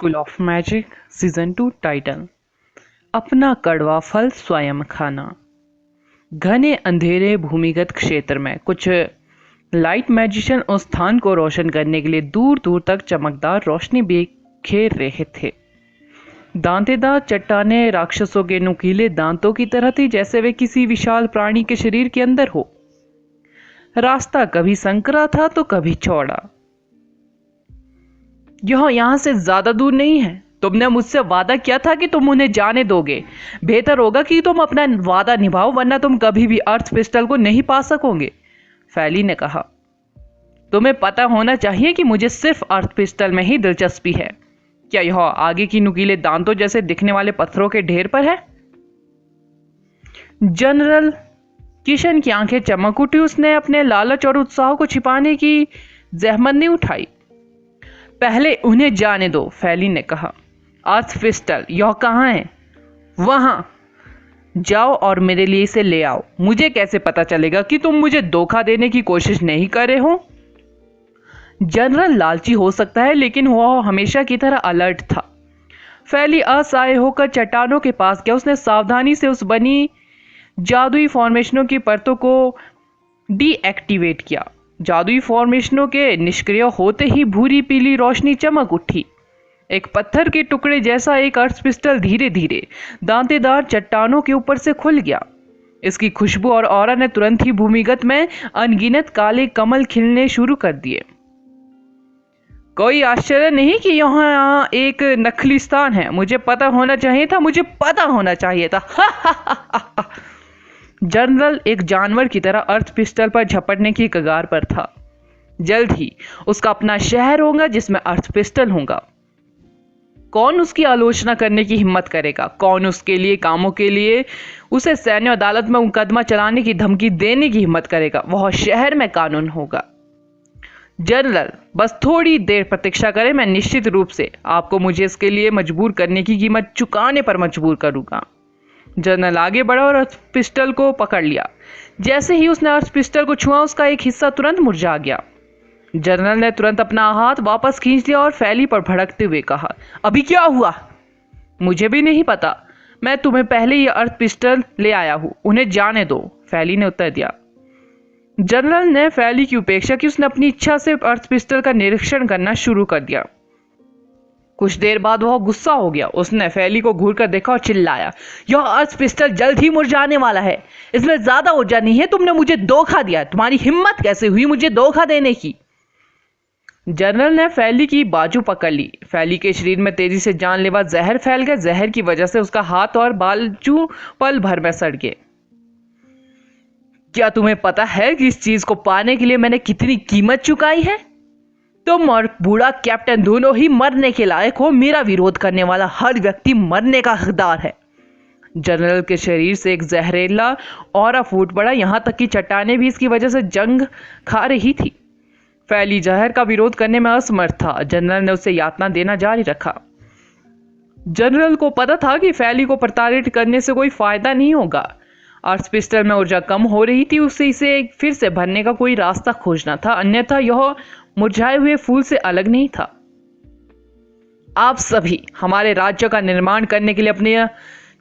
School of magic season 2 title अपना कड़वा फल स्वयं खाना। घने अंधेरे भूमिगत क्षेत्र में कुछ लाइट मैजिशियन उस स्थान को रोशन करने के लिए दूर दूर तक चमकदार रोशनी बिखेर रहे थे। दांतेदार चट्टानें राक्षसों के नुकीले दांतों की तरह थी, जैसे वे किसी विशाल प्राणी के शरीर के अंदर हो। रास्ता कभी संकरा था तो कभी चौड़ा। यह यहाँ से ज्यादा दूर नहीं है। तुमने मुझसे वादा किया था कि तुम उन्हें जाने दोगे। बेहतर होगा कि तुम अपना वादा निभाओ, वरना तुम कभी भी अर्थ पिस्टल को नहीं पा सकोगे, फैली ने कहा। तुम्हें पता होना चाहिए कि मुझे सिर्फ अर्थ पिस्टल में ही दिलचस्पी है। क्या यह आगे की नुकीले दांतों जैसे दिखने वाले पत्थरों के ढेर पर है? जनरल किशन की आंखें चमक उठी। उसने अपने लालच और उत्साह को छिपाने की जहमत नहीं उठाई। पहले उन्हें जाने दो, फैली ने कहा। अर्थ पिस्टल यह कहाँ है? वहां जाओ और मेरे लिए इसे ले आओ। मुझे कैसे पता चलेगा कि तुम मुझे धोखा देने की कोशिश नहीं कर रहे हो? जनरल लालची हो सकता है, लेकिन वह हमेशा की तरह अलर्ट था। फैली असहाय होकर चट्टानों के पास गया। उसने सावधानी से उस बनी जादुई फॉर्मेशनों की परतों को डीएक्टिवेट किया। जादुई फॉर्मेशनों के निष्क्रिय होते ही भूरी पीली रोशनी चमक उठी। एक पत्थर के टुकड़े जैसा एक अर्थ पिस्टल धीरे धीरे दांतेदार चट्टानों के ऊपर से खुल गया। इसकी खुशबू और ऑरा ने तुरंत ही भूमिगत में अनगिनत काले कमल खिलने शुरू कर दिए। कोई आश्चर्य नहीं कि यहाँ एक नकली स्थान है। मुझे पता होना चाहिए था। जनरल एक जानवर की तरह अर्थ पिस्टल पर झपटने की कगार पर था। जल्द ही उसका अपना शहर होगा जिसमें अर्थ पिस्टल होगा। कौन उसकी आलोचना करने की हिम्मत करेगा? कौन उसके लिए कामों के लिए उसे सैन्य अदालत में मुकदमा चलाने की धमकी देने की हिम्मत करेगा? वह शहर में कानून होगा। जनरल बस थोड़ी देर प्रतीक्षा करें। मैं निश्चित रूप से आपको मुझे इसके लिए मजबूर करने की कीमत चुकाने पर मजबूर करूंगा। जनरल आगे बढ़ा और अर्थ पिस्टल को पकड़ लिया। जैसे ही उसने अर्थ पिस्टल को छुआ, उसका एक हिस्सा तुरंत मुरझा गया। जनरल ने तुरंत अपना हाथ वापस खींच लिया और फैली पर भड़कते हुए कहा, अभी क्या हुआ? मुझे भी नहीं पता। मैं तुम्हें पहले ही अर्थ पिस्टल ले आया हूं। उन्हें जाने दो, फैली ने उत्तर दिया। जनरल ने फैली की उपेक्षा की। उसने अपनी इच्छा से अर्थ पिस्टल का निरीक्षण करना शुरू कर दिया। कुछ देर बाद वह गुस्सा हो गया। उसने फैली को घूरकर देखा और चिल्लाया, यह अर्थ पिस्टल जल्द ही मुरझाने वाला है। इसमें ज्यादा ऊर्जा नहीं है। तुमने मुझे धोखा दिया। तुम्हारी हिम्मत कैसे हुई मुझे धोखा देने की? जनरल ने फैली की बाजू पकड़ ली। फैली के शरीर में तेजी से जानलेवा जहर फैल गया। जहर की वजह से उसका हाथ और बाजू पल भर में सड़ गए। क्या तुम्हें पता है कि इस चीज को पाने के लिए मैंने कितनी कीमत चुकाई है? तुम और बूढ़ा कैप्टन दोनों ही मरने के लायक हो। मेरा विरोध करने वाला हर व्यक्ति मरने का हकदार है। जनरल के शरीर से एक जहरीला ऑरा फूट पड़ा। यहां तक कि चट्टानें भी इसकी वजह से जंग खा रही थी। फैली जहर का विरोध करने में असमर्थ था। जनरल ने उसे यातना देना जारी रखा। जनरल को पता था कि फैली को प्रताड़ित करने से कोई फायदा नहीं होगा। अर्थ पिस्टल में ऊर्जा कम हो रही थी। उसे इसे फिर से भरने का कोई रास्ता खोजना था, अन्यथा यह मुरझाए हुए फूल से अलग नहीं था। आप सभी हमारे राज्य का निर्माण करने के लिए अपने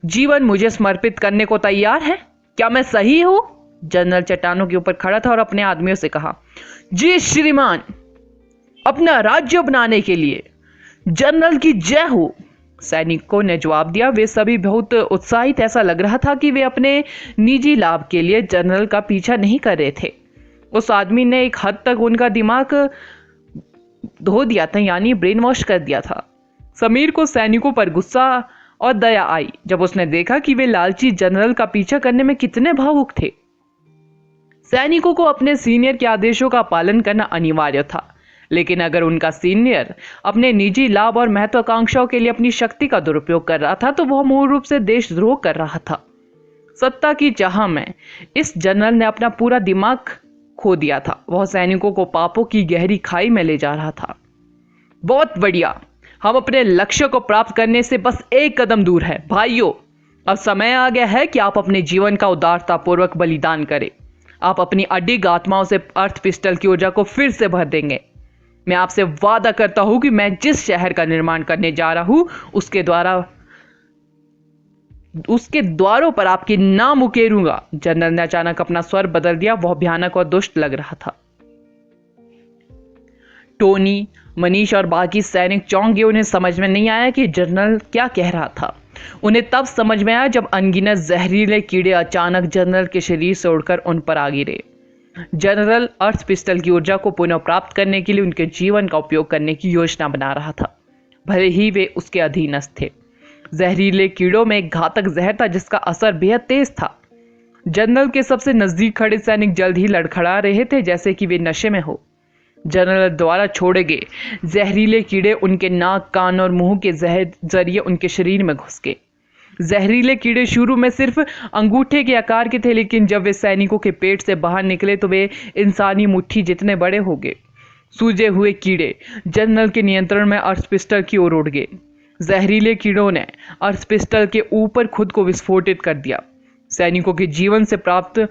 जीवन मुझे समर्पित करने को तैयार हैं? क्या मैं सही हूं? जनरल चट्टानों के ऊपर खड़ा था और अपने आदमियों से कहा, जी श्रीमान, अपना राज्य बनाने के लिए जनरल की जय हो। सैनिकों ने जवाब दिया। वे सभी बहुत उत्साहित। ऐसा लग रहा था कि वे अपने निजी लाभ के लिए जनरल का पीछा नहीं कर रहे थे। उस आदमी ने एक हद तक उनका दिमाग धो दिया था, यानी ब्रेन वॉश कर दिया था। समीर को सैनिकों पर गुस्सा और दया आई जब उसने देखा कि वे लालची जनरल का पीछा करने में कितने भावुक थे। सैनिकों को अपने सीनियर के आदेशों का पालन करना अनिवार्य था, लेकिन अगर उनका सीनियर अपने निजी लाभ और महत्वाकांक्षाओं के लिए अपनी शक्ति का दुरुपयोग कर रहा था, तो वह मूल रूप से देशद्रोह कर रहा था। सत्ता की चाह में इस जनरल ने अपना पूरा दिमाग खो दिया था। वह सैनिकों को पापों की गहरी खाई में ले जा रहा था। बहुत बढ़िया, हम अपने लक्ष्य को प्राप्त करने से बस एक कदम दूर है। भाइयों, अब समय आ गया है कि आप अपने जीवन का उदारतापूर्वक बलिदान करें। आप अपनी अडिग आत्माओं से अर्थ पिस्टल की ऊर्जा को फिर से भर देंगे। मैं आपसे वादा करता हूं कि मैं जिस शहर का निर्माण करने जा रहा हूं उसके द्वारों पर आपके नाम उकेरूंगा। जनरल ने अचानक अपना स्वर बदल दिया। वह भयानक और दुष्ट लग रहा था। टोनी, मनीष और बाकी सैनिक चौंक गए। उन्हें समझ में नहीं आया कि जनरल क्या कह रहा था। उन्हें तब समझ में आया जब अनगिनत जहरीले कीड़े अचानक जनरल के शरीर से उड़कर उन पर आ गिरे। जनरल अर्थ पिस्टल की ऊर्जा को पुनः प्राप्त करने के लिए उनके जीवन का उपयोग करने की योजना बना रहा था, भले ही वे उसके अधीनस्थ थे। जहरीले कीड़ों में एक घातक जहर था जिसका असर बेहद तेज था। जनरल के सबसे नजदीक खड़े सैनिक जल्द ही लड़खड़ा रहे थे, जैसे कि वे नशे में हो। जनरल द्वारा छोड़े गए जहरीले कीड़े उनके नाक, कान और मुंह के जरिए उनके शरीर में घुस गए। जहरीले कीड़े शुरू में सिर्फ अंगूठे के आकार के थे, लेकिन जब वे सैनिकों के पेट से बाहर निकले तो वे इंसानी मुट्ठी जितने बड़े हो गए। सूजे हुए कीड़े जनरल के नियंत्रण में अर्थ पिस्टल की ओर उड़ गए। जहरीले कीड़ों ने अर्थ पिस्टल के ऊपर खुद को विस्फोटित कर दिया। सैनिकों के जीवन से प्राप्त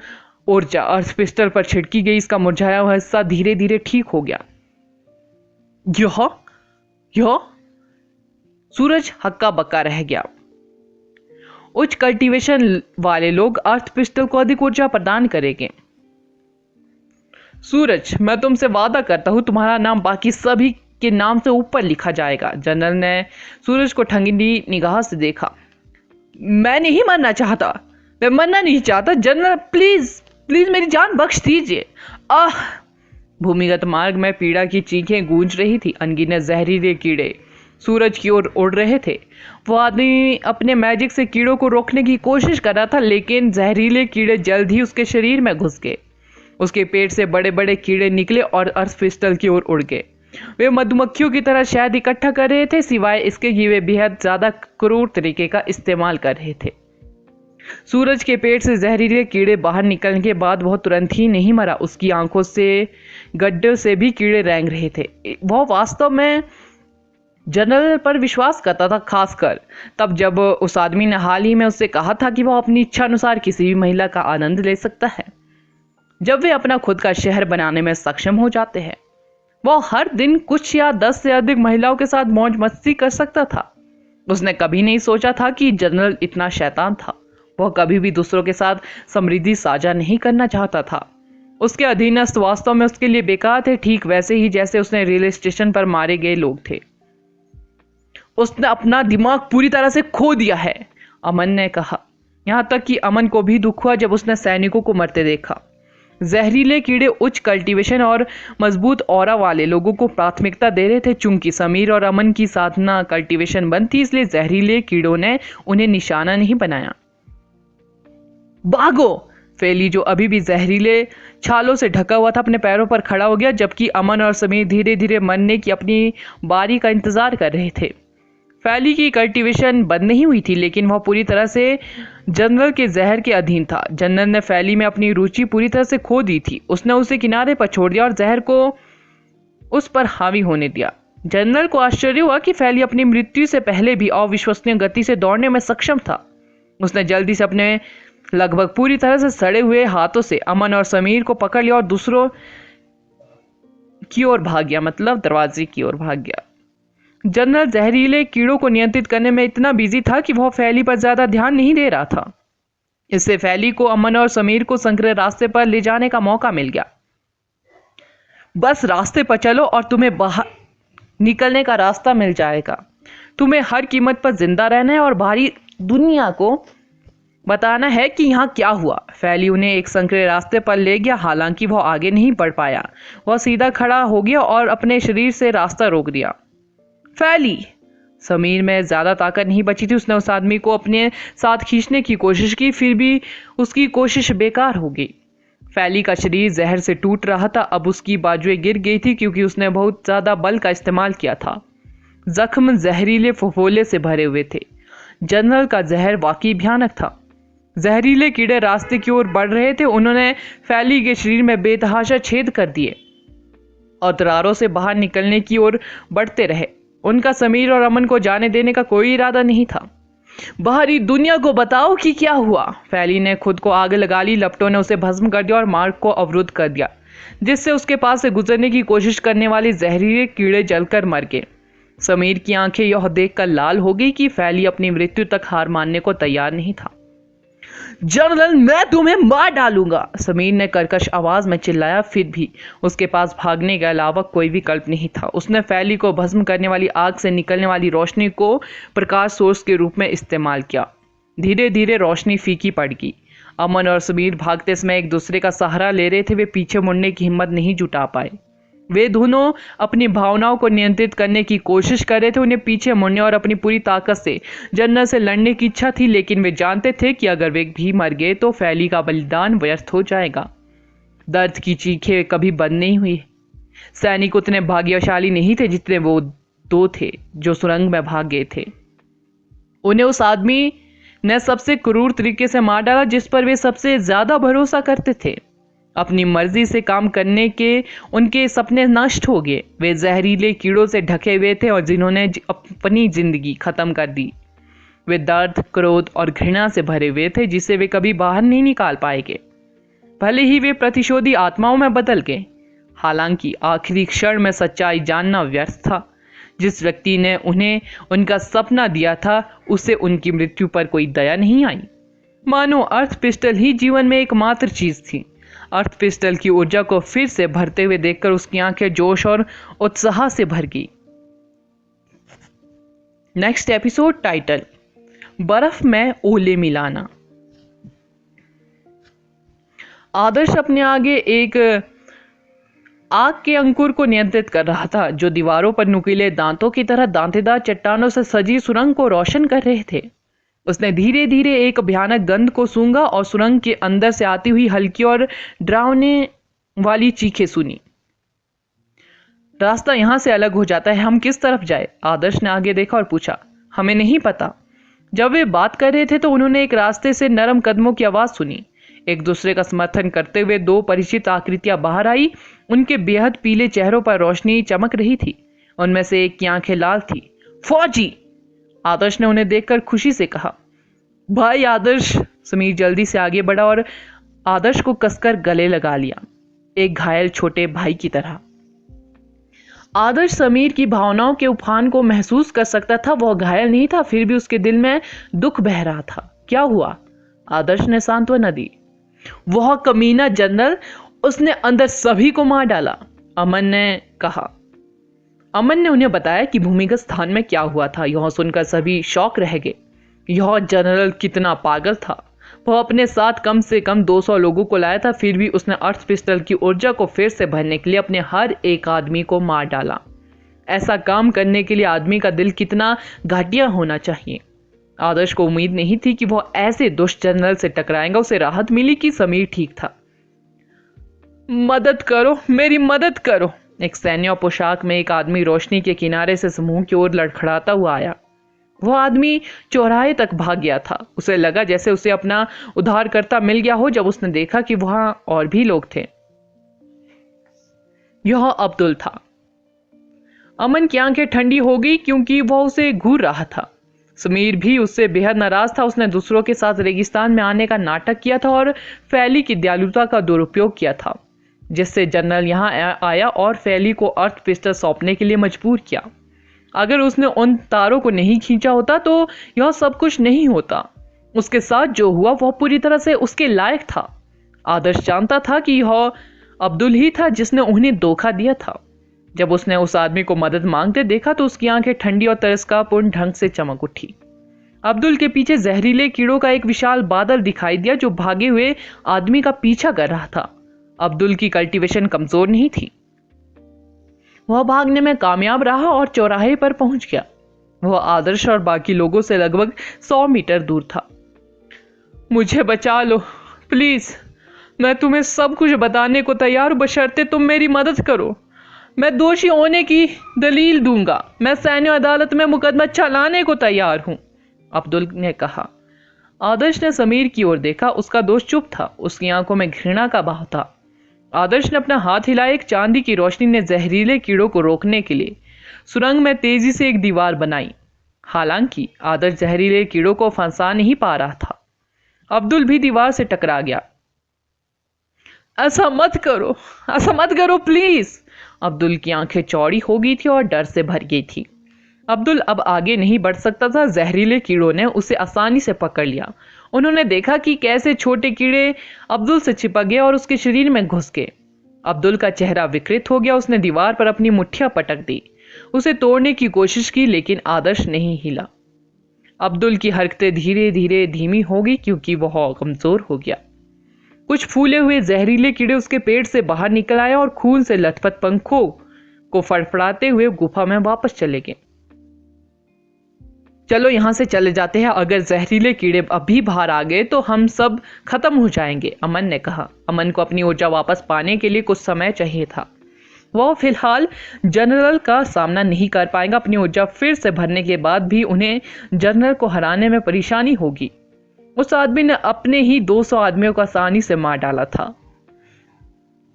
ऊर्जा अर्थ पिस्टल पर छिड़की गई। इसका मुरझाया हुआ हिस्सा धीरे धीरे ठीक हो गया। यह सूरज हक्का बक्का रह गया। उच्च कल्टीवेशन वाले लोग अर्थ पिस्टल को अधिक ऊर्जा प्रदान करेंगे। सूरज, मैं तुमसे वादा करता हूं तुम्हारा नाम बाकी सभी के नाम से ऊपर लिखा जाएगा। जनरल ने सूरज को ठंडी निगाह से देखा। मैं नहीं मरना चाहता, मैं मरना नहीं चाहता। जनरल, प्लीज प्लीज मेरी जान बख्श दीजिए। भूमिगत मार्ग में पीड़ा की चीखें गूंज रही थी। अनगिनत जहरीले कीड़े सूरज की ओर उड़ रहे थे। वो आदमी अपने मैजिक से कीड़ों को रोकने की कोशिश कर रहा था, लेकिन जहरीले कीड़े जल्द ही उसके शरीर में घुस गए। उसके पेट से बड़े बड़े कीड़े निकले और अर्थ पिस्टल की ओर उड़ गए। वे मधुमक्खियों की तरह शहद इकट्ठा कर रहे थे, सिवाय इसके कि वे बेहद ज्यादा क्रूर तरीके का इस्तेमाल कर रहे थे। सूरज के पेट से जहरीले कीड़े बाहर निकलने के बाद वह तुरंत ही नहीं मरा। उसकी आंखों से गड्ढे से भी कीड़े रेंग रहे थे। वह वास्तव में जनरल पर विश्वास करता था, खासकर तब जब उस आदमी ने हाल ही में उससे कहा था कि वह अपनी इच्छा अनुसार किसी भी महिला का आनंद ले सकता है जब वे अपना खुद का शहर बनाने में सक्षम हो जाते हैं। वह हर दिन कुछ या 10 से अधिक महिलाओं के साथ मौज मस्ती कर सकता था। उसने कभी नहीं सोचा था कि जनरल इतना शैतान था। वह कभी भी दूसरों के साथ समृद्धि साझा नहीं करना चाहता था। उसके अधीनस्थ वास्तव में उसके लिए बेकार थे, ठीक वैसे ही जैसे उसने रेलवे स्टेशन पर मारे गए लोग थे। उसने अपना दिमाग पूरी तरह से खो दिया है, अमन ने कहा। यहां तक कि अमन को भी दुख हुआ जब उसने सैनिकों को मरते देखा। जहरीले कीड़े उच्च कल्टीवेशन और मजबूत ऑरा वाले लोगों को प्राथमिकता दे रहे थे। चूंकि समीर और अमन की साधना कल्टीवेशन बंद थी, इसलिए जहरीले कीड़ों ने उन्हें निशाना नहीं बनाया। भागो! फेली, जो अभी भी जहरीले छालों से ढका हुआ था, अपने पैरों पर खड़ा हो गया, जबकि अमन और समीर धीरे धीरे मरने की अपनी बारी का इंतजार कर रहे थे। फैली की कल्टीवेशन बंद नहीं हुई थी, लेकिन वह पूरी तरह से जनरल के जहर के अधीन था। जनरल ने फैली में अपनी रुचि पूरी तरह से खो दी थी। उसने उसे किनारे पर छोड़ दिया और जहर को उस पर हावी होने दिया। जनरल को आश्चर्य हुआ कि फैली अपनी मृत्यु से पहले भी अविश्वसनीय गति से दौड़ने में सक्षम था। उसने जल्दी से अपने लगभग पूरी तरह से सड़े हुए हाथों से अमन और समीर को पकड़ लिया और दूसरों की ओर भाग गया, मतलब दरवाजे की ओर भाग गया। जनरल जहरीले कीड़ों को नियंत्रित करने में इतना बिजी था कि वह फैली पर ज्यादा ध्यान नहीं दे रहा था। इससे फैली को अमन और समीर को संकरे रास्ते पर ले जाने का मौका मिल गया। बस रास्ते पर चलो और तुम्हें बाहर निकलने का रास्ता मिल जाएगा। तुम्हें हर कीमत पर जिंदा रहना है और बाहरी दुनिया को बताना है कि यहाँ क्या हुआ। फैली उन्हें एक संकरे रास्ते पर ले गया। हालांकि वह आगे नहीं बढ़ पाया। वह सीधा खड़ा हो गया और अपने शरीर से रास्ता रोक दिया। फैली! समीर में ज्यादा ताकत नहीं बची थी। उसने उस आदमी को अपने साथ खींचने की कोशिश की, फिर भी उसकी कोशिश बेकार हो गई। फैली का शरीर जहर से टूट रहा था। अब उसकी बाजुएं गिर गई थी क्योंकि उसने बहुत ज्यादा बल का इस्तेमाल किया था। जख्म जहरीले फफोले से भरे हुए थे। जनरल का जहर वाकई भयानक था। जहरीले कीड़े रास्ते की ओर बढ़ रहे थे। उन्होंने फैली के शरीर में बेतहाशा छेद कर दिए और दरारों से बाहर निकलने की ओर बढ़ते रहे। उनका समीर और अमन को जाने देने का कोई इरादा नहीं था। बाहरी दुनिया को बताओ कि क्या हुआ। फैली ने खुद को आग लगा ली। लपटों ने उसे भस्म कर दिया और मार्ग को अवरुद्ध कर दिया। जिससे उसके पास से गुजरने की कोशिश करने वाले जहरीले कीड़े जलकर मर गए। समीर की आंखें यह देखकर लाल हो गई कि फैली अपनी मृत्यु तक हार मानने को तैयार नहीं था। जनरल, मैं तुम्हें मार डालूंगा, समीर ने कर्कश आवाज में चिल्लाया। फिर भी उसके पास भागने के अलावा कोई विकल्प नहीं था। उसने फैली को भस्म करने वाली आग से निकलने वाली रोशनी को प्रकाश सोर्स के रूप में इस्तेमाल किया। धीरे धीरे रोशनी फीकी पड़ गई। अमन और समीर भागते समय एक दूसरे का सहारा ले रहे थे। वे पीछे मुड़ने की हिम्मत नहीं जुटा पाए। वे दोनों अपनी भावनाओं को नियंत्रित करने की कोशिश कर रहे थे। उन्हें पीछे मुड़ने और अपनी पूरी ताकत से जनरल से लड़ने की इच्छा थी, लेकिन वे जानते थे कि अगर वे भी मर गए तो फैली का बलिदान व्यर्थ हो जाएगा। दर्द की चीखें कभी बंद नहीं हुई। सैनिक उतने भाग्यशाली नहीं थे जितने वो दो थे जो सुरंग में भाग गए थे। उन्हें उस आदमी ने सबसे क्रूर तरीके से मार डाला जिस पर वे सबसे ज्यादा भरोसा करते थे। अपनी मर्जी से काम करने के उनके सपने नष्ट हो गए। वे जहरीले कीड़ों से ढके हुए थे और जिन्होंने अपनी जिंदगी खत्म कर दी। वे दर्द, क्रोध और घृणा से भरे हुए थे जिसे वे कभी बाहर नहीं निकाल पाएंगे। भले ही वे प्रतिशोधी आत्माओं में बदल गए। हालांकि आखिरी क्षण में सच्चाई जानना व्यर्थ था। जिस व्यक्ति ने उन्हें उनका सपना दिया था उसे उनकी मृत्यु पर कोई दया नहीं आई। मानो अर्थ पिस्टल ही जीवन में एकमात्र चीज थी। अर्थ पिस्टल की ऊर्जा को फिर से भरते हुए देखकर उसकी आंखें जोश और उत्साह से भर गई। नेक्स्ट एपिसोड टाइटल, बर्फ में ओले मिलाना। आदर्श अपने आगे एक आग के अंकुर को नियंत्रित कर रहा था जो दीवारों पर नुकीले दांतों की तरह दांतेदार चट्टानों से सजी सुरंग को रोशन कर रहे थे। उसने धीरे धीरे एक भयानक गंध को सूंघा और सुरंग के अंदर से आती हुई हल्की और डरावने वाली चीखें सुनी। रास्ता यहां से अलग हो जाता है, हम किस तरफ जाए? आदर्श ने आगे देखा और पूछा। हमें नहीं पता। जब वे बात कर रहे थे तो उन्होंने एक रास्ते से नरम कदमों की आवाज सुनी। एक दूसरे का समर्थन करते हुए दो परिचित आकृतियां बाहर आई। उनके बेहद पीले चेहरों पर रोशनी चमक रही थी। उनमें से एक की आंखें लाल थी। फौजी! आदर्श ने उन्हें देखकर खुशी से कहा। भाई आदर्श! समीर जल्दी से आगे बढ़ा और आदर्श को कसकर गले लगा लिया, एक घायल छोटे भाई की तरह। आदर्श समीर की भावनाओं के उफान को महसूस कर सकता था। वह घायल नहीं था, फिर भी उसके दिल में दुख बह रहा था। क्या हुआ? आदर्श ने सांत्वना दी। वह कमीना जनरल, उसने अंदर सभी को मार डाला, अमन ने कहा। अमन ने उन्हें बताया कि भूमिगत स्थान में क्या हुआ था। यह सुनकर सभी शौक रह गए। यह जनरल कितना पागल था। वह अपने साथ कम से कम 200 लोगों को लाया था, फिर भी उसने अर्थ पिस्टल की ऊर्जा को फिर से भरने के लिए अपने हर एक आदमी को मार डाला। ऐसा काम करने के लिए आदमी का दिल कितना घटिया होना चाहिए। आदर्श को उम्मीद नहीं थी कि वह ऐसे दुष्ट जनरल से टकराएगा। उसे राहत मिली कि समीर ठीक था। मदद करो, मेरी मदद करो। एक सैन्य पोशाक में एक आदमी रोशनी के किनारे से समूह की ओर लड़खड़ाता हुआ आया। वह आदमी चौराहे तक भाग गया था। उसे लगा जैसे उसे अपना उद्धारकर्ता मिल गया हो। जब उसने देखा कि वहां और भी लोग थे। यह अब्दुल था। अमन की आंखें ठंडी हो गई क्योंकि वह उसे घूर रहा था। समीर भी उससे बेहद नाराज था। उसने दूसरों के साथ रेगिस्तान में आने का नाटक किया था और फैली की दयालुता का दुरुपयोग किया था, जिससे जनरल यहां आया और फैली को अर्थ पिस्टल सौंपने के लिए मजबूर किया। अगर उसने उन तारों को नहीं खींचा होता तो यह सब कुछ नहीं होता। उसके साथ जो हुआ वह पूरी तरह से उसके लायक था। आदर्श जानता था कि यह अब्दुल ही था जिसने उन्हें धोखा दिया था। जब उसने उस आदमी को मदद मांगते देखा तो उसकी आंखें ठंडी और तिरस्कारपूर्ण ढंग से चमक उठी। अब्दुल के पीछे जहरीले कीड़ों का एक विशाल बादल दिखाई दिया जो भागे हुए आदमी का पीछा कर रहा था। अब्दुल की कल्टीवेशन कमजोर नहीं थी। वह भागने में कामयाब रहा और चौराहे पर पहुंच गया। वह आदर्श और बाकी लोगों से लगभग 100 मीटर दूर था। मुझे बचा लो प्लीज, मैं तुम्हें सब कुछ बताने को तैयार हूं, बशर्ते तुम मेरी मदद करो। मैं दोषी होने की दलील दूंगा। मैं सैन्य अदालत में मुकदमा चलाने को तैयार हूं, अब्दुल ने कहा। आदर्श ने समीर की ओर देखा। उसका दोस्त चुप था। उसकी आंखों में घृणा का भाव था। आदर्श ने अपना हाथ हिलाया। एक चांदी की रोशनी ने जहरीले कीड़ों को रोकने के लिए सुरंग में तेजी से एक दीवार बनाई। हालांकि आदर्श जहरीले कीड़ों को फंसा नहीं पा रहा था। अब्दुल भी दीवार से टकरा गया। ऐसा मत करो प्लीज। अब्दुल की आंखें चौड़ी हो गई थी और डर से भर गई थी। अब्दुल अब आगे नहीं बढ़ सकता था। जहरीले कीड़ों ने उसे आसानी से पकड़ लिया। उन्होंने देखा कि कैसे छोटे कीड़े अब्दुल से चिपक गए और उसके शरीर में घुस गए। अब्दुल का चेहरा विकृत हो गया। उसने दीवार पर अपनी मुट्ठियां पटक दी। उसे तोड़ने की कोशिश की, लेकिन आदर्श नहीं हिला। अब्दुल की हरकतें धीरे धीरे धीमी हो गई क्योंकि वह कमजोर हो गया। कुछ फूले हुए जहरीले कीड़े उसके पेट से बाहर निकल आए और खून से लथपथ पंखों को फड़फड़ाते हुए गुफा में वापस चले गए। चलो यहां से चले जाते हैं। अगर जहरीले कीड़े अभी बाहर आ गए तो हम सब खत्म हो जाएंगे, अमन ने कहा। अमन को अपनी ऊर्जा वापस पाने के लिए कुछ समय चाहिए था। वह फिलहाल जनरल का सामना नहीं कर पाएगा। अपनी ऊर्जा फिर से भरने के बाद भी उन्हें जनरल को हराने में परेशानी होगी। उस आदमी ने अपने ही 200 आदमियों को आसानी से मार डाला था।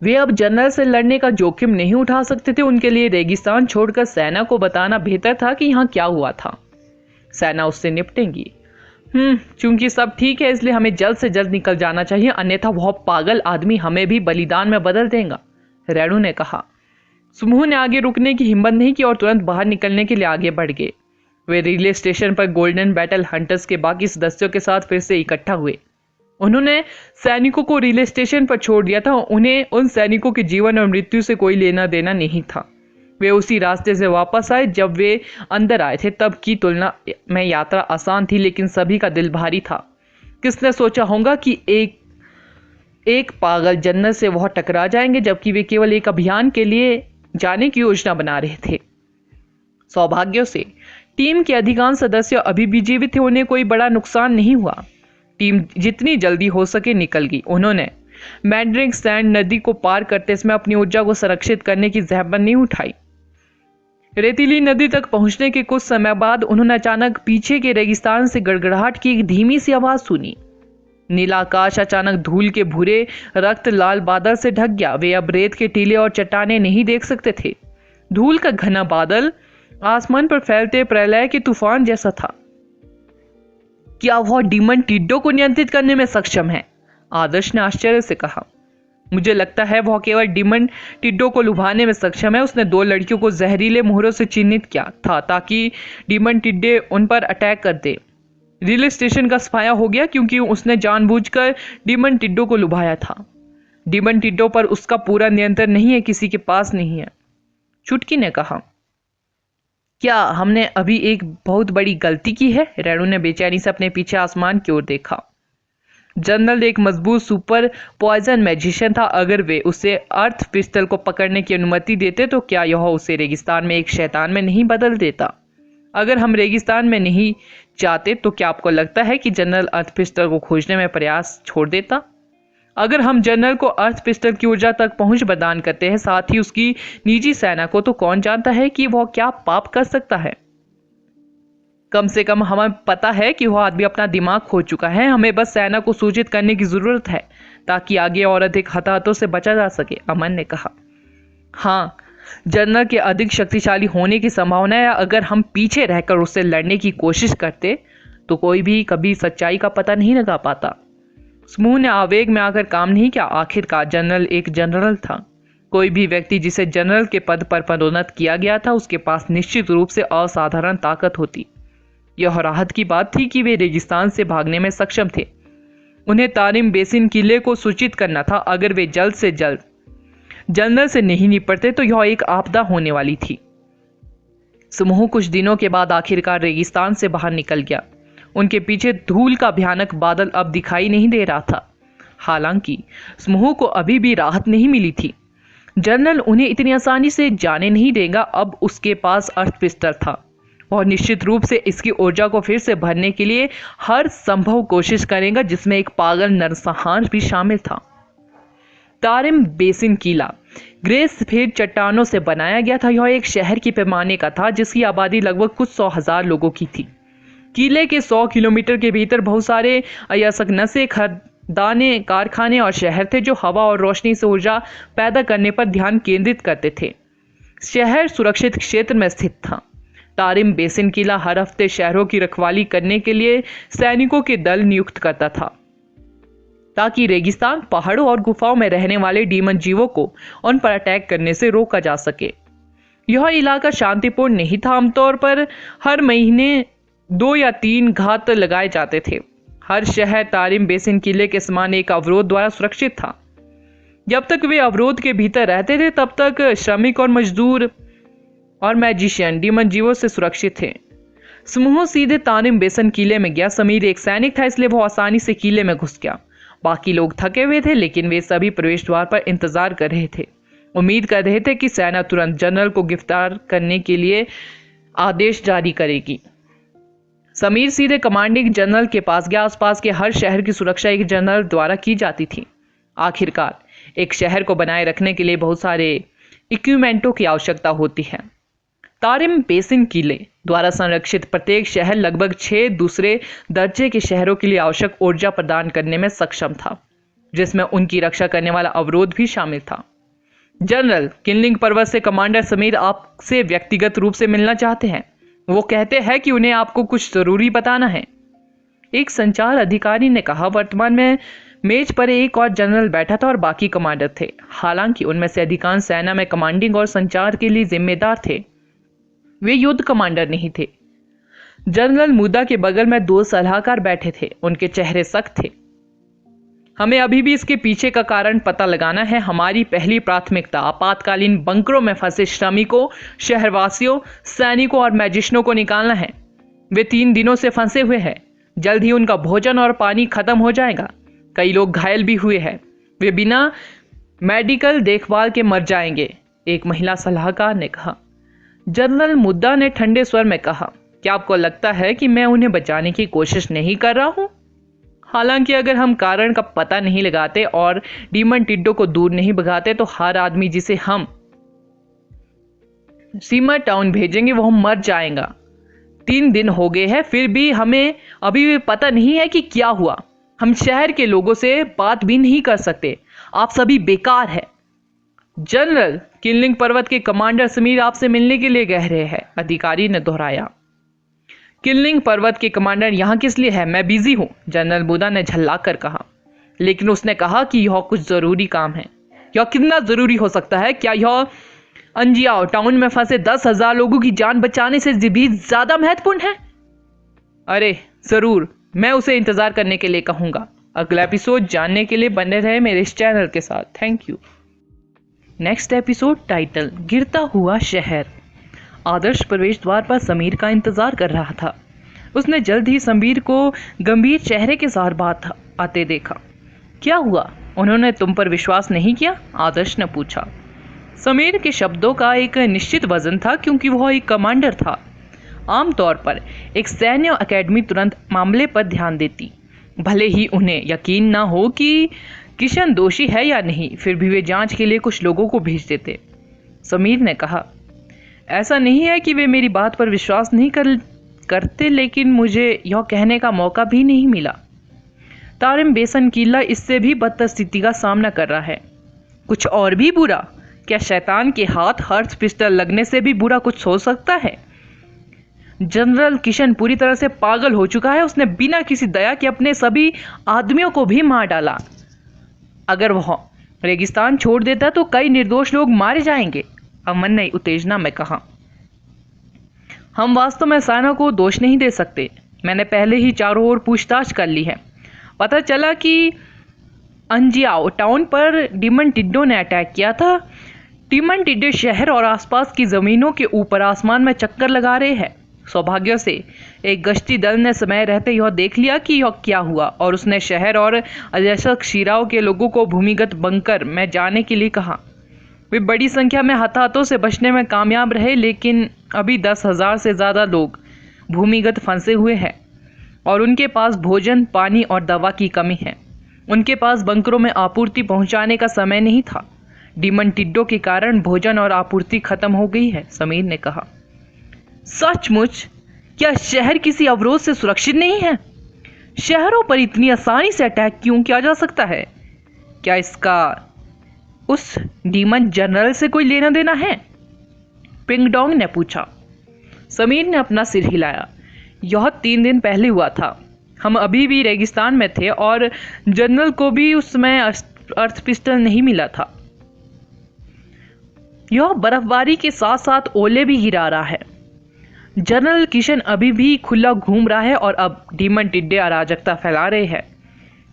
वे अब जनरल से लड़ने का जोखिम नहीं उठा सकते थे। उनके लिए रेगिस्तान छोड़कर सेना को बताना बेहतर था कि यहाँ क्या हुआ था। सेना उससे निपटेंगी। चूंकि सब ठीक है इसलिए हमें जल्द से जल्द निकल जाना चाहिए, अन्यथा वह पागल आदमी हमें भी बलिदान में बदल देगा, रेणु ने कहा। समूह ने आगे रुकने की हिम्मत नहीं की और तुरंत बाहर निकलने के लिए आगे बढ़ गए। वे रिले स्टेशन पर गोल्डन बैटल हंटर्स के बाकी सदस्यों के साथ फिर से इकट्ठा हुए। उन्होंने सैनिकों को रिले स्टेशन पर छोड़ दिया था। उन्हें उन सैनिकों के जीवन और मृत्यु से कोई लेना देना नहीं था। वे उसी रास्ते से वापस आए जब वे अंदर आए थे। तब की तुलना में यात्रा आसान थी, लेकिन सभी का दिल भारी था। किसने सोचा होगा कि एक पागल जनरल से वह टकरा जाएंगे, जबकि वे केवल एक अभियान के लिए जाने की योजना बना रहे थे। सौभाग्य से टीम के अधिकांश सदस्य अभी भी जीवित थे। उन्हें कोई बड़ा नुकसान नहीं हुआ। टीम जितनी जल्दी हो सके निकल गई। उन्होंने मैंड्रिंग सैंड नदी को पार करते समय अपनी ऊर्जा को संरक्षित करने की जहमत नहीं उठाई। रेतीली नदी तक पहुंचने के कुछ समय बाद उन्होंने अचानक पीछे के रेगिस्तान से गड़गड़ाहट की एक धीमी सी आवाज सुनी। नीला आकाश अचानक धूल के भूरे रक्त लाल बादल से ढक गया। वे अब रेत के टीले और चट्टाने नहीं देख सकते थे। धूल का घना बादल आसमान पर फैलते प्रलय के तूफान जैसा था। क्या वह डीमन टिड्डो को नियंत्रित करने में सक्षम है? आदर्श ने आश्चर्य से कहा। मुझे लगता है वह केवल डीमन टिड्डो को लुभाने में सक्षम है। उसने 2 लड़कियों को जहरीले मोहरों से चिन्हित किया था ताकि डीमन टिड्डे उन पर अटैक कर दे। रेलवे स्टेशन का सफाया हो गया क्योंकि उसने जानबूझकर डीमन टिड्डो को लुभाया था। डीमन टिड्डो पर उसका पूरा नियंत्रण नहीं है, किसी के पास नहीं है, चुटकी ने कहा। क्या हमने अभी एक बहुत बड़ी गलती की है? रेणु ने बेचैनी से अपने पीछे आसमान की ओर देखा। जनरल एक मजबूत सुपर पॉइजन मैजिशियन था। अगर वे उसे अर्थ पिस्टल को पकड़ने की अनुमति देते तो क्या यह उसे रेगिस्तान में एक शैतान में नहीं बदल देता? अगर हम रेगिस्तान में नहीं चाहते तो क्या आपको लगता है कि जनरल अर्थ पिस्टल को खोजने में प्रयास छोड़ देता? अगर हम जनरल को अर्थ पिस्टल की ऊर्जा तक पहुंच प्रदान करते हैं, साथ ही उसकी निजी सेना को, तो कौन जानता है कि वह क्या पाप कर सकता है। कम से कम हमें पता है कि वह आदमी अपना दिमाग खो चुका है। हमें बस सेना को सूचित करने की जरूरत है ताकि आगे और अधिक हताहतों से बचा जा सके, अमन ने कहा। हाँ, जनरल के अधिक शक्तिशाली होने की संभावना है। अगर हम पीछे रहकर उससे लड़ने की कोशिश करते तो कोई भी कभी सच्चाई का पता नहीं लगा पाता। समूह ने आवेग में आकर काम नहीं किया। आखिरकार जनरल एक जनरल था। कोई भी व्यक्ति जिसे जनरल के पद पर पदोन्नत किया गया था उसके पास निश्चित रूप से असाधारण ताकत होती। यह राहत की बात थी कि वे रेगिस्तान से भागने में सक्षम थे। उन्हें तारिम बेसिन किले को सूचित करना था। अगर वे जल्द से जल्द जनरल से नहीं निपटते तो यह एक आपदा होने वाली थी। समूह कुछ दिनों के बाद आखिरकार रेगिस्तान से बाहर निकल गया। उनके पीछे धूल का भयानक बादल अब दिखाई नहीं दे रहा था। हालांकि समूह को अभी भी राहत नहीं मिली थी। जनरल उन्हें इतनी आसानी से जाने नहीं देगा। अब उसके पास अर्थ पिस्टल था और निश्चित रूप से इसकी ऊर्जा को फिर से भरने के लिए हर संभव कोशिश करेगा, जिसमें एक पागल नरसंहार भी शामिल था। तारिम बेसिन किला ग्रे सफेद चट्टानों से बनाया गया था। यह एक शहर के पैमाने का था जिसकी आबादी लगभग कुछ 100,000 लोगों की थी। किले के 100 किलोमीटर के भीतर बहुत सारे अयस्क नशे, खदाने, कारखाने और शहर थे जो हवा और रोशनी से ऊर्जा पैदा करने पर ध्यान केंद्रित करते थे। शहर सुरक्षित क्षेत्र में स्थित था। तारिम बेसिन किला हर हफ्ते शहरों की रखवाली करने के लिए सैनिकों के दल नियुक्त करता था। ताकि रेगिस्तान, पहाड़ों और गुफाओं में रहने वाले डीमन जीवों को उन पर अटैक करने से रोका जा सके। यह इलाका शांतिपूर्ण नहीं था। आमतौर पर हर महीने 2 या 3 घात लगाए जाते थे। हर शहर तारिम बेसिन किले के समान एक अवरोध द्वारा सुरक्षित था। जब तक वे अवरोध के भीतर रहते थे तब तक श्रमिक और मजदूर और मैजिशियन डीमन जीवों से सुरक्षित थे। समूह सीधे तारिम बेसिन किले में गया। समीर एक सैनिक था, इसलिए वो आसानी से किले में घुस गया। बाकी लोग थके हुए थे, लेकिन वे सभी प्रवेश द्वार पर इंतजार कर रहे थे, उम्मीद कर रहे थे कि सेना तुरंत जनरल को गिरफ्तार करने के लिए आदेश जारी करेगी। समीर सीधे कमांडिंग जनरल के पास गया। आसपास के हर शहर की सुरक्षा एक जनरल द्वारा की जाती थी। आखिरकार एक शहर को बनाए रखने के लिए बहुत सारे इक्विपमेंटों की आवश्यकता होती है। तारिम बेसिन किले द्वारा संरक्षित प्रत्येक शहर लगभग 6 दूसरे दर्जे के शहरों के लिए आवश्यक ऊर्जा प्रदान करने में सक्षम था, जिसमें उनकी रक्षा करने वाला अवरोध भी शामिल था। जनरल, किनलिंग पर्वत से कमांडर समीर आपसे व्यक्तिगत रूप से मिलना चाहते हैं। वो कहते हैं कि उन्हें आपको कुछ जरूरी बताना है, एक संचार अधिकारी ने कहा। वर्तमान में मेज पर एक और जनरल बैठा था और बाकी कमांडर थे। हालांकि उनमें से अधिकांश सेना में कमांडिंग और संचार के लिए जिम्मेदार थे, वे युद्ध कमांडर नहीं थे। जनरल मुदा के बगल में 2 सलाहकार बैठे थे, उनके चेहरे सख्त थे। हमें अभी भी इसके पीछे का कारण पता लगाना है। हमारी पहली प्राथमिकता आपातकालीन बंकरों में फंसे श्रमिकों, शहरवासियों, सैनिकों और मैजिशियनों को निकालना है। वे 3 दिनों से फंसे हुए हैं। जल्द ही उनका भोजन और पानी खत्म हो जाएगा। कई लोग घायल भी हुए हैं, वे बिना मेडिकल देखभाल के मर जाएंगे, एक महिला सलाहकार ने कहा। जनरल मुद्दा ने ठंडे स्वर में कहा, क्या आपको लगता है कि मैं उन्हें बचाने की कोशिश नहीं कर रहा हूं? हालांकि अगर हम कारण का पता नहीं लगाते और डीमन टिड्डो को दूर नहीं भगाते तो हर आदमी जिसे हम सीमा टाउन भेजेंगे वो मर जाएगा। 3 दिन हो गए हैं, फिर भी हमें अभी भी पता नहीं है कि क्या हुआ। हम शहर के लोगों से बात भी नहीं कर सकते। आप सभी बेकार हैं। जनरल, किनलिंग पर्वत के कमांडर समीर आपसे मिलने के लिए कह रहे हैं, अधिकारी ने दोहराया। किनलिंग पर्वत के कमांडर यहाँ किस लिए है? मैं बिजी हूँ, जनरल बुदा ने झल्लाकर कहा। लेकिन उसने कहा कि यह कुछ जरूरी काम है। यह कितना जरूरी हो सकता है? क्या यह अंजियाओ टाउन में फंसे 10,000 लोगों की जान बचाने से भी ज्यादा महत्वपूर्ण है? अरे जरूर, मैं उसे इंतजार करने के लिए कहूंगा। अगला एपिसोड जानने के लिए बने रहे मेरे इस चैनल के साथ। Thank you. Next episode title गिरता हुआ शहर। आदर्श प्रवेश द्वार पर समीर का इंतजार कर रहा था। उसने जल्द ही समीर को गंभीर चेहरे के साथ बात आते देखा। क्या हुआ? उन्होंने तुम पर विश्वास नहीं किया? आदर्श ने पूछा। समीर के शब्दों का एक निश्चित वजन था, क्योंकि वह एक कमांडर था। आमतौर पर एक सैन्य अकेडमी तुरंत मामले पर ध्यान देती, भले ही उन्हें यकीन ना हो कि किशन दोषी है या नहीं, फिर भी वे जांच के लिए कुछ लोगों को भेज देते। समीर ने कहा, ऐसा नहीं है कि वे मेरी बात पर विश्वास नहीं करते, लेकिन मुझे यह कहने का मौका भी नहीं मिला। तारिम बेसन किला इससे भी बदतर स्थिति का सामना कर रहा है। कुछ और भी बुरा? क्या शैतान के हाथ हर्ष पिस्टल लगने से भी बुरा कुछ हो सकता है? जनरल किशन पूरी तरह से पागल हो चुका है। उसने बिना किसी दया के अपने सभी आदमियों को भी मार डाला। अगर वह रेगिस्तान छोड़ देता तो कई निर्दोष लोग मारे जाएंगे, अमन ने उत्तेजना में कहा। हम वास्तव में सेना को दोष नहीं दे सकते। मैंने पहले ही चारों ओर पूछताछ कर ली है। पता चला कि अंजियाओ टाउन पर डीमन टिड्डो ने अटैक किया था। डीमन टिड्डे शहर और आसपास की जमीनों के ऊपर आसमान में चक्कर लगा रहे हैं। सौभाग्य से एक गश्ती दल ने समय रहते यह देख लिया कि यह क्या हुआ, और उसने शहर और अजयशक शिराओं के लोगों को भूमिगत बंकर में जाने के लिए कहा। वे बड़ी संख्या में हताहतों से बचने में कामयाब रहे, लेकिन अभी 10,000 से ज़्यादा लोग भूमिगत फंसे हुए हैं और उनके पास भोजन, पानी और दवा की कमी है। उनके पास बंकरों में आपूर्ति पहुंचाने का समय नहीं था। डीमन टिड्डो के कारण भोजन और आपूर्ति खत्म हो गई है, समीर ने कहा। सचमुच? क्या शहर किसी अवरोध से सुरक्षित नहीं है? शहरों पर इतनी आसानी से अटैक क्यों किया जा सकता है? क्या इसका उस डीमन जनरल से कोई लेना देना है? पिंगडोंग ने पूछा। समीर ने अपना सिर हिलाया। यह 3 दिन पहले हुआ था। हम अभी भी रेगिस्तान में थे और जनरल को भी उस समय अर्थ पिस्टल नहीं मिला था। यह बर्फबारी के साथ साथ ओले भी गिरा रहा है। जनरल किशन अभी भी खुला घूम रहा है और अब डीमन टिड्डे अराजकता फैला रहे हैं।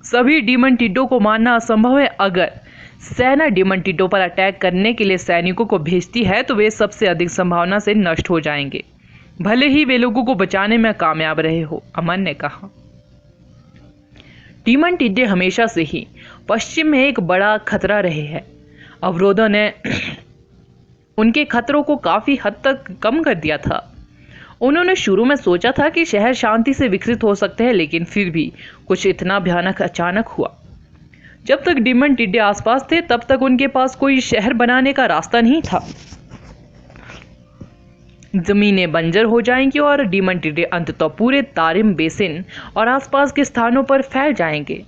सभी डीमन टिड्डों को मारना असंभव है। अगर सेना डीमन टिड्डों पर अटैक करने के लिए सैनिकों को भेजती है तो वे सबसे अधिक संभावना से नष्ट हो जाएंगे, भले ही वे लोगों को बचाने में कामयाब रहे हो, अमन ने कहा। डीमन टिड्डे हमेशा से ही पश्चिम में एक बड़ा खतरा रहे हैं। अवरोधों ने उनके खतरों को काफी हद तक कम कर दिया था। उन्होंने शुरू में सोचा था कि शहर शांति से विकसित हो सकते हैं, लेकिन फिर भी कुछ इतना भयानक अचानक हुआ। जब तक डीमन टिड्डे आसपास थे तब तक उनके पास कोई शहर बनाने का रास्ता नहीं था। जमीनें बंजर हो जाएंगी और डीमन टिड्डे अंततः पूरे तारिम बेसिन और आसपास के स्थानों पर फैल जाएंगे।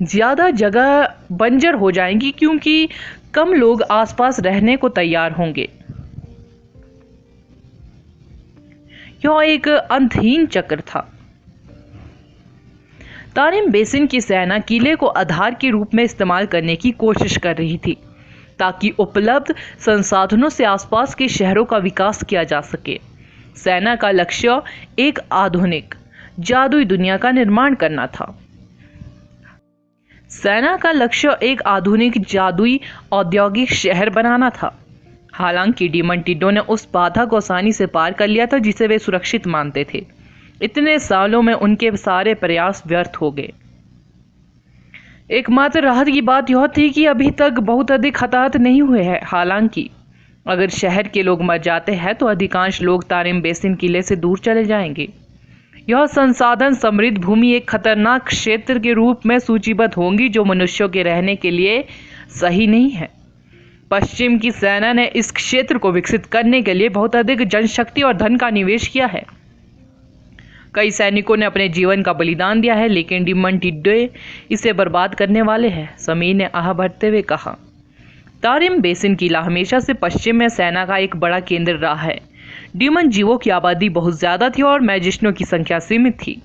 ज्यादा जगह बंजर हो जाएंगी क्योंकि कम लोग आसपास रहने को तैयार होंगे। यह एक अंतहीन चक्र था। तारिम बेसिन की सेना किले को आधार के रूप में इस्तेमाल करने की कोशिश कर रही थी ताकि उपलब्ध संसाधनों से आसपास के शहरों का विकास किया जा सके। सेना का लक्ष्य एक आधुनिक जादुई दुनिया का निर्माण करना था। सेना का लक्ष्य एक आधुनिक जादुई औद्योगिक शहर बनाना था। हालांकि डीमन टिड्डों ने उस बाधा को आसानी से पार कर लिया था जिसे वे सुरक्षित मानते थे। इतने सालों में उनके सारे प्रयास व्यर्थ हो गए। एकमात्र राहत की बात यह थी कि अभी तक बहुत अधिक हताहत नहीं हुए हैं। हालांकि अगर शहर के लोग मर जाते हैं तो अधिकांश लोग तारिम बेसिन किले से दूर चले जाएंगे। यह संसाधन समृद्ध भूमि एक खतरनाक क्षेत्र के रूप में सूचीबद्ध होंगी जो मनुष्यों के रहने के लिए सही नहीं है। पश्चिम की सेना ने इस क्षेत्र को विकसित करने के लिए बहुत अधिक जनशक्ति और धन का निवेश किया है। कई सैनिकों ने अपने जीवन का बलिदान दिया है, लेकिन डीमन टिड्डे इसे बर्बाद करने वाले हैं, समीर ने आह भरते हुए कहा। तारिम बेसिन किला हमेशा से पश्चिम में सेना का एक बड़ा केंद्र रहा है। डीमन जीवों की आबादी बहुत ज्यादा थी और मैजिस्टों की संख्या सीमित थी।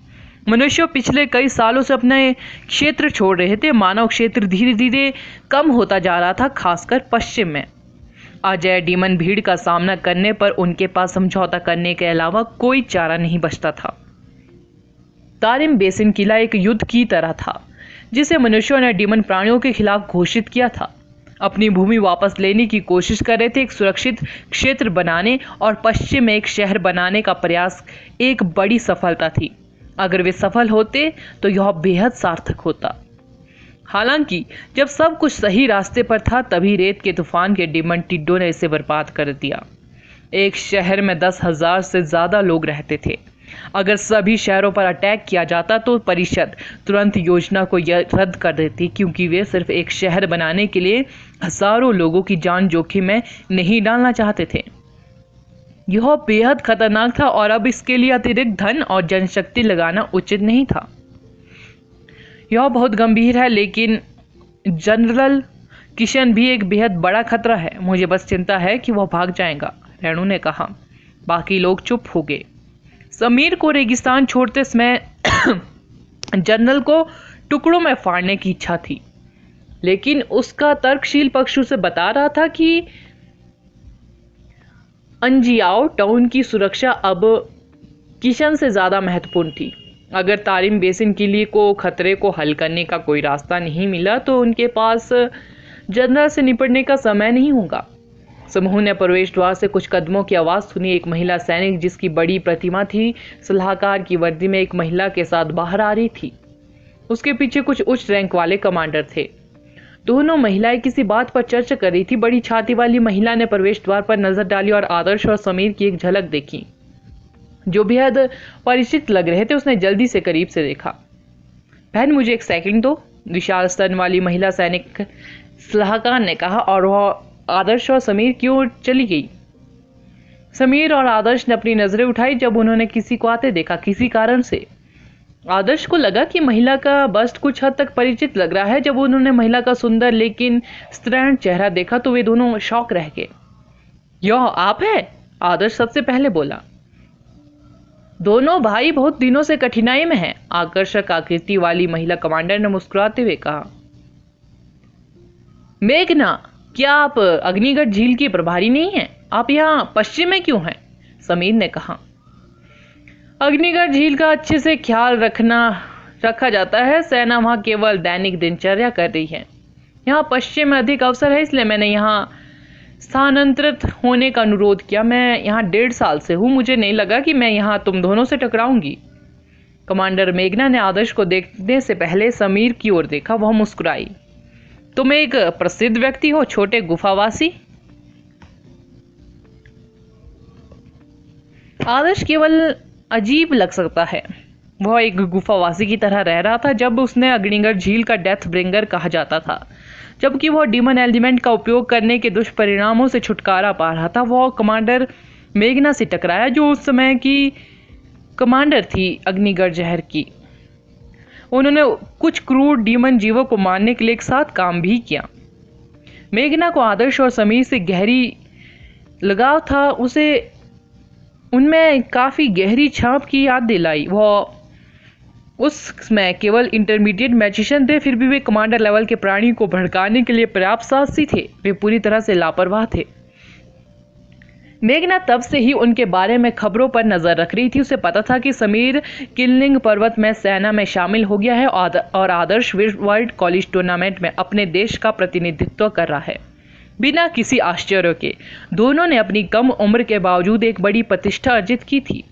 मनुष्य पिछले कई सालों से अपने क्षेत्र छोड़ रहे थे। मानव क्षेत्र धीरे धीरे कम होता जा रहा था, खासकर पश्चिम में। अजय डीमन भीड़ का सामना करने पर उनके पास समझौता करने के अलावा कोई चारा नहीं बचता था। तारिम बेसिन किला एक युद्ध की तरह था जिसे मनुष्यों ने डीमन प्राणियों के खिलाफ घोषित किया था। अपनी भूमि वापस लेने की कोशिश कर रहे थे, एक सुरक्षित क्षेत्र बनाने और पश्चिम में एक शहर बनाने का प्रयास एक बड़ी सफलता थी। अगर वे सफल होते तो यह बेहद सार्थक होता। हालांकि जब सब कुछ सही रास्ते पर था तभी रेत के तूफान के डीमन टिड्डों ने इसे बर्बाद कर दिया। एक शहर में 10,000 से ज्यादा लोग रहते थे। अगर सभी शहरों पर अटैक किया जाता तो परिषद तुरंत योजना को रद्द कर देती, क्योंकि वे सिर्फ एक शहर बनाने के लिए हजारों लोगों की जान जोखिम में नहीं डालना चाहते थे। यह बेहद खतरनाक था और अब इसके लिए अतिरिक्त धन और जनशक्ति लगाना उचित नहीं था। यह बहुत गंभीर है, लेकिन जनरल किशन भी एक बेहद बड़ा खतरा है। मुझे बस चिंता है कि वह भाग जाएगा, रेणु ने कहा। बाकी लोग चुप हो गए। समीर को रेगिस्तान छोड़ते समय जनरल को टुकड़ों में फाड़ने की इच्छा थी, लेकिन उसका तर्कशील पक्ष उसे बता रहा था कि अंजियाओ टाउन की सुरक्षा अब किशन से ज्यादा महत्वपूर्ण थी। अगर तारिम बेसिन किले को खतरे को हल करने का कोई रास्ता नहीं मिला तो उनके पास जनरल से निपटने का समय नहीं होगा। समूह ने प्रवेश द्वार से कुछ कदमों की आवाज सुनी। एक महिला सैनिक जिसकी बड़ी प्रतिमा थी, सलाहकार की वर्दी में एक महिला के साथ बाहर आ रही थी। उसके पीछे कुछ उच्च रैंक वाले कमांडर थे। दोनों महिलाएं किसी बात पर चर्चा कर रही थी। बड़ी छाती वाली महिला ने प्रवेश द्वार पर नजर डाली और आदर्श और समीर की एक झलक देखी जो बेहद परिचित लग रहे थे। उसने जल्दी से करीब से देखा। बहन, मुझे एक सेकंड दो, विशाल स्तन वाली महिला सैनिक सलाहकार ने कहा, और वह आदर्श और समीर की ओर चली गई। समीर और आदर्श ने अपनी नजरें उठाई जब उन्होंने किसी को आते देखा। किसी कारण से आदर्श को लगा कि महिला का बस्ट कुछ हद तक परिचित लग रहा है। जब उन्होंने महिला का सुंदर लेकिन स्त्रीण चेहरा देखा तो वे दोनों शॉक रह गए। यह आप है? आदर्श सबसे पहले बोला। दोनों भाई बहुत दिनों से कठिनाई में हैं, आकर्षक आकृति वाली महिला कमांडर ने मुस्कुराते हुए कहा। मेघना, क्या आप अग्निगढ़ झील की प्रभारी नहीं हैं? आप यहाँ पश्चिम में क्यों हैं? समीर ने कहा। अग्निगढ़ झील का अच्छे से ख्याल रखा जाता है। सेना वहां केवल दैनिक दिनचर्या कर रही है। यहाँ पश्चिम में अधिक अवसर है, इसलिए मैंने यहाँ स्थानांतरित होने का अनुरोध किया। मैं यहाँ 1.5 साल से हूँ। मुझे नहीं लगा कि मैं यहाँ तुम दोनों से टकराऊंगी। कमांडर मेघना ने आदर्श को देखने से पहले समीर की ओर देखा। वह मुस्कुराई। तुम एक प्रसिद्ध व्यक्ति हो, छोटे गुफावासी। आदर्श केवल अजीब लग सकता है। वह एक गुफावासी की तरह रह रहा था जब उसने अग्निगढ़ झील का डेथ ब्रिंगर कहा जाता था, जबकि वह डीमन एलिमेंट का उपयोग करने के दुष्परिणामों से छुटकारा पा रहा था। वह कमांडर मेघना से टकराया, जो उस समय की कमांडर थी अग्निगढ़ जहर की। उन्होंने कुछ क्रूर डीमन जीवों को मारने के लिए एक साथ काम भी किया। मेघना को आदर्श और समीर से गहरी लगाव था। उसे उनमें काफी गहरी छाप की याद दिलाई। वह उसमें केवल इंटरमीडिएट मैजिशियन थे, फिर भी वे कमांडर लेवल के प्राणी को भड़काने के लिए पर्याप्त साहसी थे। वे पूरी तरह से लापरवाह थे। मेघना तब से ही उनके बारे में खबरों पर नजर रख रही थी। उसे पता था कि समीर किलिंग पर्वत में सेना में शामिल हो गया है और आदर्श वर्ल्ड कॉलेज टूर्नामेंट में अपने देश का प्रतिनिधित्व कर रहा है। बिना किसी आश्चर्य के दोनों ने अपनी कम उम्र के बावजूद एक बड़ी प्रतिष्ठा अर्जित की थी।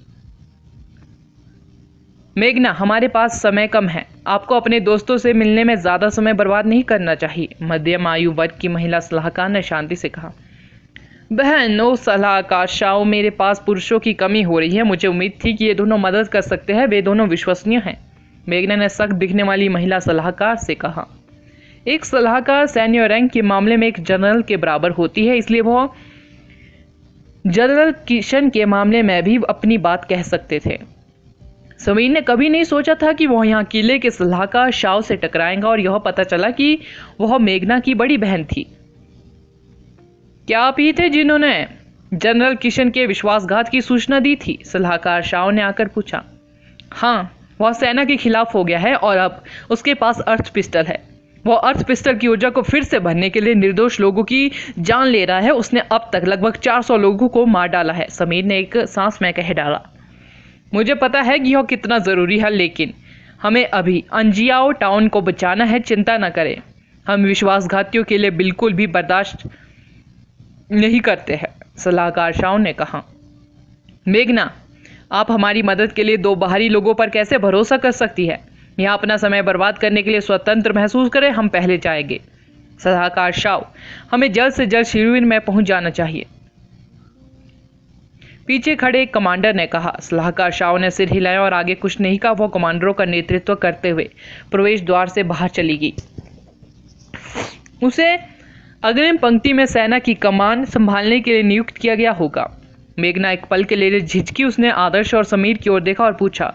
मेघना, हमारे पास समय कम है। आपको अपने दोस्तों से मिलने में ज्यादा समय बर्बाद नहीं करना चाहिए, मध्यम आयु वर्ग की महिला सलाहकार ने शांति से कहा। बहन, ओ सलाहकार शाओ, मेरे पास पुरुषों की कमी हो रही है। मुझे उम्मीद थी कि ये दोनों मदद कर सकते हैं। वे दोनों विश्वसनीय हैं, मेघना ने सख्त दिखने वाली महिला सलाहकार से कहा। एक सलाहकार सैन्य रैंक के मामले में एक जनरल के बराबर होती है, इसलिए वह जनरल किशन के मामले में भी अपनी बात कह सकते थे। समीर ने कभी नहीं सोचा था कि वह यहाँ किले के सलाहकार शाओ से टकराएगा और यह पता चला कि वह मेघना की बड़ी बहन थी। क्या आप ही थे जिन्होंने जनरल किशन के विश्वासघात की सूचना दी थी? सलाहकार शाओ ने आकर पूछा। हाँ, वह सेना के खिलाफ हो गया है और अब उसके पास अर्थ पिस्टल है। वह अर्थ पिस्टल की ऊर्जा को फिर से भरने के लिए निर्दोष लोगों की जान ले रहा है। उसने अब तक लगभग 400 लोगों को मार डाला है। समीर ने एक सांस में कह डाला। मुझे पता है कि यह कितना जरूरी है, लेकिन हमें अभी अंजियाओ टाउन को बचाना है। चिंता न करें, हम विश्वासघातियों के लिए बिल्कुल भी बर्दाश्त नहीं करते हैं, सलाहकार शाओ ने कहा। मेघना, आप हमारी मदद के लिए 2 बाहरी लोगों पर कैसे भरोसा कर सकती है? यहाँ अपना समय बर्बाद करने के लिए स्वतंत्र महसूस करें। हम पहले जाएंगे। सलाहकार शाओ, हमें जल्द से जल्द शिविर में पहुंच जाना चाहिए, पीछे खड़े कमांडर ने कहा। सलाहकार शाओ ने सिर हिलाया और आगे कुछ नहीं कहा। वो कमांडरों का नेतृत्व करते हुए प्रवेश द्वार से बाहर चली गई। उसे अग्रिम पंक्ति में सेना की कमान संभालने के लिए नियुक्त किया गया होगा। मेघना एक पल के लिए झिझकी। उसने आदर्श और समीर की ओर देखा और पूछा,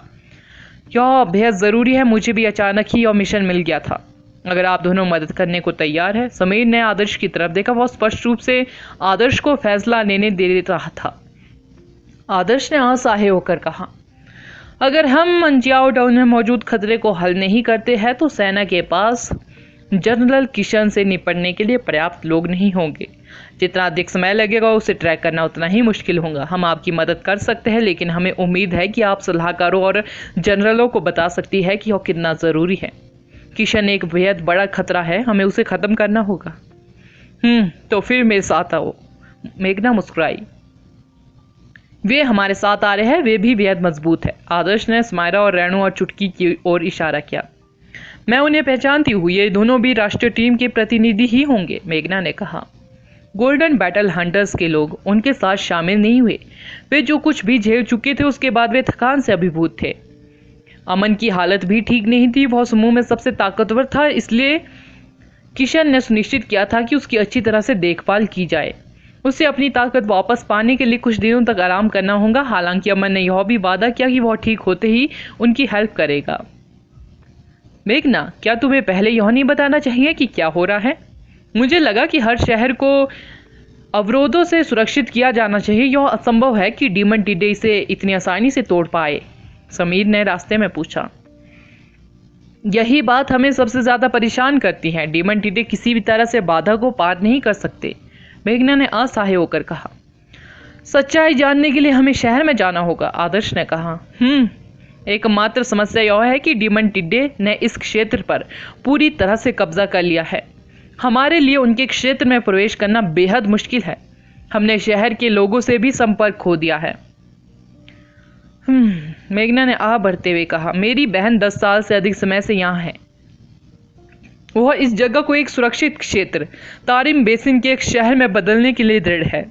यह बेहद जरूरी है। मुझे भी अचानक ही यह मिशन मिल गया था। अगर आप दोनों मदद करने को तैयार है। समीर ने आदर्श की तरफ देखा। वह स्पष्ट रूप से आदर्श को फैसला लेने दे रहा था। आदर्श ने असहाय होकर कहा, अगर हम अंजियाओ टाउन में मौजूद खतरे को हल नहीं करते हैं तो सेना के पास जनरल किशन से निपटने के लिए पर्याप्त लोग नहीं होंगे। जितना अधिक समय लगेगा उसे ट्रैक करना उतना ही मुश्किल होगा। हम आपकी मदद कर सकते हैं, लेकिन हमें उम्मीद है कि आप सलाहकारों और जनरलों को बता सकती है कि यह कितना ज़रूरी है। किशन एक बेहद बड़ा खतरा है, हमें उसे ख़त्म करना होगा। तो फिर मेरे साथ आओ, मेघना मुस्कुराई। वे हमारे साथ आ रहे हैं, वे भी बेहद मजबूत है। आदर्श ने स्माइरा और रेणु और चुटकी की ओर इशारा किया। मैं उन्हें पहचानती हूँ, ये दोनों भी राष्ट्रीय टीम के प्रतिनिधि ही होंगे, मेघना ने कहा। गोल्डन बैटल हंटर्स के लोग उनके साथ शामिल नहीं हुए। वे जो कुछ भी झेल चुके थे उसके बाद वे थकान से अभिभूत थे। अमन की हालत भी ठीक नहीं थी। वह समूह में सबसे ताकतवर था, इसलिए किशन ने सुनिश्चित किया था कि उसकी अच्छी तरह से देखभाल की जाए। उसे अपनी ताकत वापस पाने के लिए कुछ दिनों तक आराम करना होगा। हालांकि अमन ने यह भी वादा किया कि वह ठीक होते ही उनकी हेल्प करेगा। मेघना, क्या तुम्हें पहले यह नहीं बताना चाहिए कि क्या हो रहा है? मुझे लगा कि हर शहर को अवरोधों से सुरक्षित किया जाना चाहिए। यह असंभव है कि डीमन टिड्डे इसे इतनी आसानी से तोड़ पाए, समीर ने रास्ते में पूछा। यही बात हमें सबसे ज्यादा परेशान करती है। डीमन टिड्डे किसी भी तरह से बाधा को पार नहीं कर सकते, मेघना ने असहाय होकर कहा। सच्चाई जानने के लिए हमें शहर में जाना होगा, आदर्श ने कहा। एकमात्र समस्या यह है कि डीमन टिड्डे ने इस क्षेत्र पर पूरी तरह से कब्जा कर लिया है। हमारे लिए उनके क्षेत्र में प्रवेश करना बेहद मुश्किल है। हमने शहर के लोगों से भी संपर्क खो दिया है। मेघना ने आह भरते हुए कहा। मेरी बहन 10 साल से अधिक समय से यहाँ है। वह इस जगह को एक सुरक्षित क्षेत्र, तारिम बेसिन के एक शहर में बदलने के लिए दृढ़ है।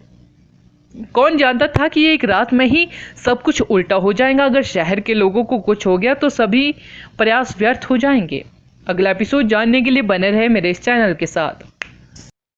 कौन जानता था कि ये एक रात में ही सब कुछ उल्टा हो जाएगा। अगर शहर के लोगों को कुछ हो गया तो सभी प्रयास व्यर्थ हो जाएंगे। अगला एपिसोड जानने के लिए बने रहे मेरे इस चैनल के साथ।